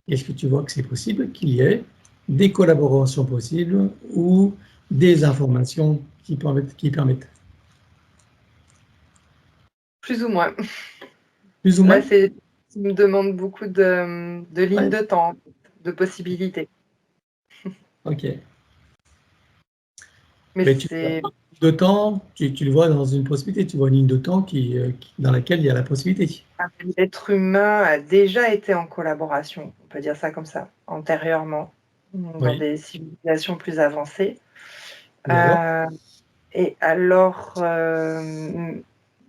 est-ce que tu vois que c'est possible qu'il y ait des collaborations possibles ou des informations qui permettent? Plus ou moins. Plus ou Là, moins? ça me demande beaucoup de lignes Ouais. de temps, de possibilités. Ok. Mais Mais tu vois, c'est de temps, tu le vois dans une possibilité, tu vois une ligne de temps dans laquelle il y a la possibilité. l'être humain a déjà été en collaboration, on peut dire ça comme ça, antérieurement, dans Oui. des civilisations plus avancées. Et alors? Et alors,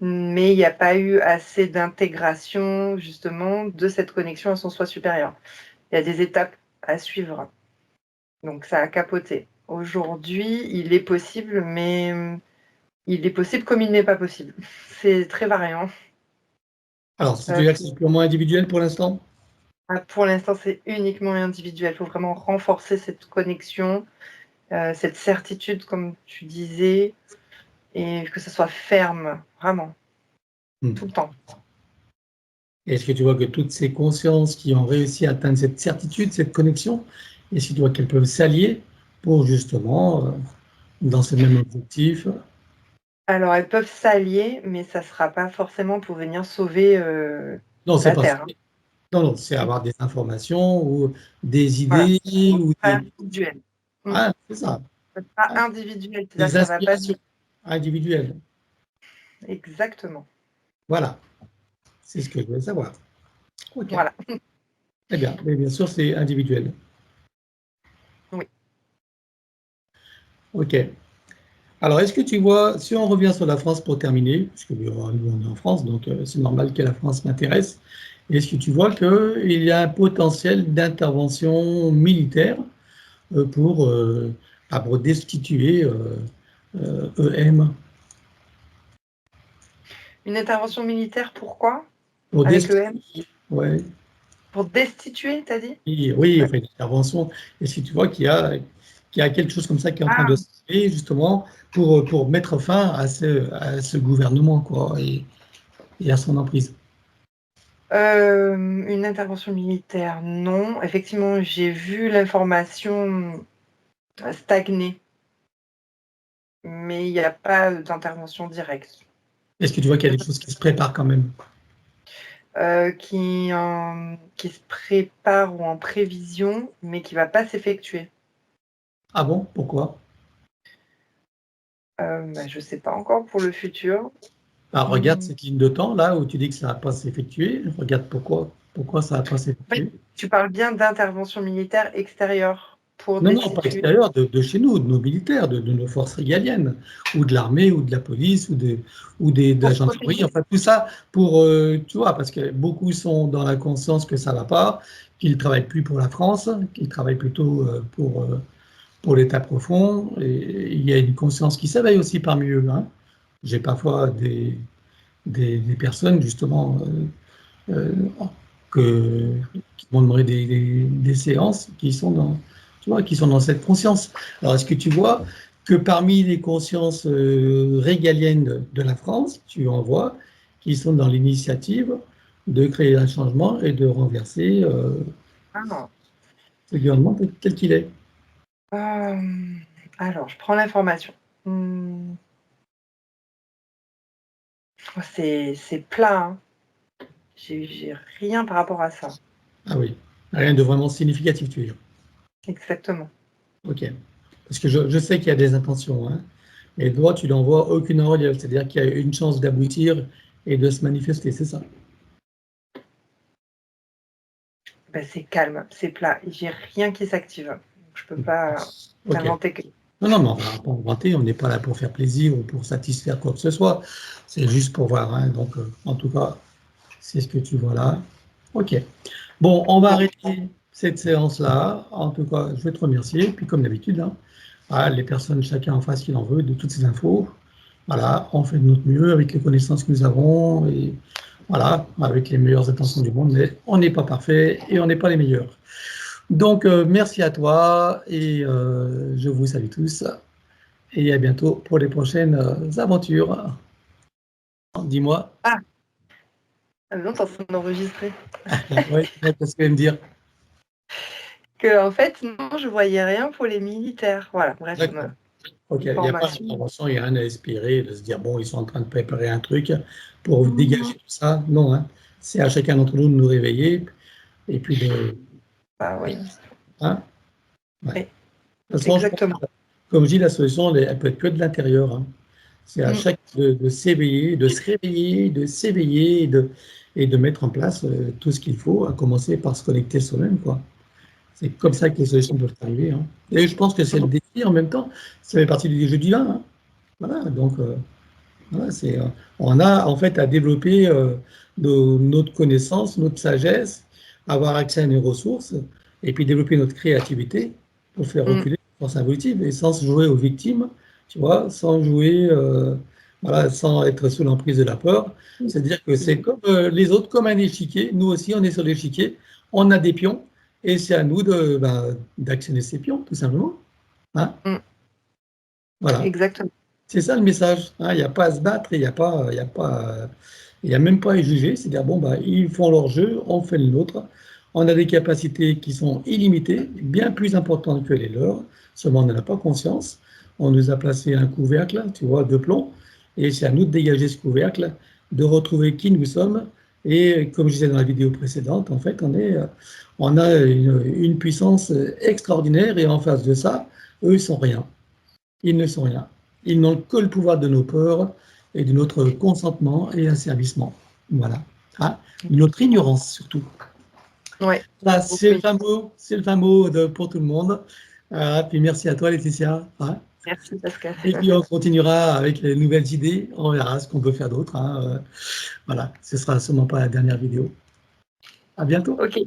mais il n'y a pas eu assez d'intégration justement de cette connexion à son soi supérieur. Il y a des étapes à suivre. Donc ça a capoté. Aujourd'hui, il est possible, mais il est possible comme il n'est pas possible. C'est très variant. Alors, si tu veux dire que c'est purement individuel pour l'instant? Pour l'instant, c'est uniquement individuel. Il faut vraiment renforcer cette connexion, cette certitude, comme tu disais, et que ce soit ferme, vraiment, tout le temps. Est-ce que tu vois que toutes ces consciences qui ont réussi à atteindre cette certitude, cette connexion, est-ce que tu vois qu'elles peuvent s'allier pour justement, dans ce même objectif? Alors, elles peuvent s'allier, mais ça ne sera pas forcément pour venir sauver Non, c'est la pas ça. Terre. Non, non, c'est avoir des informations ou des Voilà, idées ou pas des... individuel. Ah, c'est ça. Pas Ah, individuel, c'est-à-dire des que ça va pas aspirations individuelles. exactement. Voilà, c'est ce que je voulais savoir. Ok, Voilà. très bien. Mais bien sûr, c'est individuel. Oui. Ok. Alors, est-ce que tu vois, si on revient sur la France pour terminer, parce que nous, on est en France, donc c'est normal que la France m'intéresse, est-ce que tu vois qu'il y a un potentiel d'intervention militaire pour destituer EM? Une intervention militaire, pourquoi? Pour Avec EM? destituer, ouais, Pour destituer, t'as dit? oui, enfin, une intervention. Est-ce que tu vois qu'il y a quelque chose comme ça qui est en train de Ah, se faire, justement, pour mettre fin à ce gouvernement, quoi, et à son emprise? une intervention militaire, non. Effectivement, j'ai vu l'information stagner, mais il n'y a pas d'intervention directe. Est-ce que tu vois qu'il y a des choses qui se préparent quand même? Qui se prépare ou en prévision, mais qui ne va pas s'effectuer. Ah bon? Pourquoi? Je ne sais pas encore pour le futur. Alors, regarde cette ligne de temps là où tu dis que ça ne va pas s'effectuer. Regarde pourquoi ça ne va pas Oui, s'effectuer. tu parles bien d'intervention militaire extérieure. pour Non, des non, pas études. extérieur, de chez nous, de nos militaires, de nos forces régaliennes, ou de l'armée, ou de la police, de la Pour gendarmerie, protéger. enfin tout ça pour, tu vois, parce que beaucoup sont dans la conscience que ça ne va pas, qu'ils ne travaillent plus pour la France, qu'ils travaillent plutôt pour l'État profond, et il y a une conscience qui s'éveille aussi parmi eux, hein. J'ai parfois des personnes, justement, euh, qui m'ont demandé des séances qui sont dans, tu vois, qui sont dans cette conscience. Alors, est-ce que tu vois que parmi les consciences régaliennes de la France, tu en vois qui sont dans l'initiative de créer un changement et de renverser Ah non. ce gouvernement tel qu'il est? Alors, je prends l'information. Oh, c'est plat, hein. J'ai rien par rapport à ça. Ah oui, rien de vraiment significatif, tu veux dire. Exactement. Ok. Parce que je sais qu'il y a des intentions, hein, mais toi, tu n'en vois aucune en relief, c'est-à-dire qu'il y a une chance d'aboutir et de se manifester, c'est ça? Ben, c'est calme, c'est plat. J'ai rien qui s'active. Je peux pas Ok. t'inventer que. Non, non, mais on ne va pas inventer, on n'est pas là pour faire plaisir ou pour satisfaire quoi que ce soit. C'est juste pour voir, hein. Donc, en tout cas, c'est ce que tu vois là. Ok. Bon, on va Bon, arrêter cette séance-là. En tout cas, je vais te remercier. Puis, comme d'habitude, hein, voilà, les personnes, chacun en face qu'il en veut de toutes ces infos. Voilà, on fait de notre mieux avec les connaissances que nous avons et voilà, avec les meilleures intentions du monde, mais on n'est pas parfait et on n'est pas les meilleurs. Donc, merci à toi et je vous salue tous et à bientôt pour les prochaines aventures. Dis-moi. ah, non, t'es en train d'enregistrer. Oui, qu'est-ce que tu veux me dire? Que, en fait, non, je voyais rien pour les militaires. Voilà, bref, D'accord. Ok, il n'y a pas information. d'intervention, il n'y a rien à espérer, de se dire, bon, ils sont en train de préparer un truc pour Mhm. dégager tout ça. Non, hein. C'est à chacun d'entre nous de nous réveiller et puis de... Bah oui, Hein, ouais. oui, De toute façon, je pense exactement. que, comme je dis, la solution, elle peut être que de l'intérieur, hein. C'est à Mm. chacun de s'éveiller, de se réveiller, de s'éveiller et de mettre en place tout ce qu'il faut, à commencer par se connecter soi-même, quoi. C'est comme ça que les solutions peuvent arriver, hein. Et je pense que c'est le défi en même temps, ça fait partie du jeu divin, hein. Voilà, donc voilà, on a en fait à développer notre connaissance, notre sagesse, avoir accès à nos ressources et puis développer notre créativité pour faire Mm. reculer les forces involutives et sans se jouer aux victimes, tu vois, sans jouer, voilà, sans être sous l'emprise de la peur. C'est-à-dire que c'est comme les autres, comme un échiquier. Nous aussi, on est sur l'échiquier, on a des pions et c'est à nous d'actionner ces pions, tout simplement, hein. Mm. Voilà. Exactement. C'est ça le message, hein. Il n'y a pas à se battre, il y a même pas à juger. C'est dire, bon, bah, ils font leur jeu, on fait le nôtre. On a des capacités qui sont illimitées, bien plus importantes que les leurs. Seulement, on n'en a pas conscience. On nous a placé un couvercle, tu vois, de plomb. Et c'est à nous de dégager ce couvercle, de retrouver qui nous sommes. Et comme je disais dans la vidéo précédente, en fait, on a une puissance extraordinaire. Et en face de ça, eux, ils sont rien. Ils ne sont rien. Ils n'ont que le pouvoir de nos peurs et de notre consentement et asservissement. Voilà. Hein, notre ignorance surtout. Ouais. Là, Oui. c'est le fameux mot pour tout le monde. Puis merci à toi, Laetitia. Hein. Merci, Pascal. Et puis on continuera avec les nouvelles idées. On verra ce qu'on peut faire d'autre. Hein. Voilà, ce sera sûrement pas la dernière vidéo. À bientôt. Ok.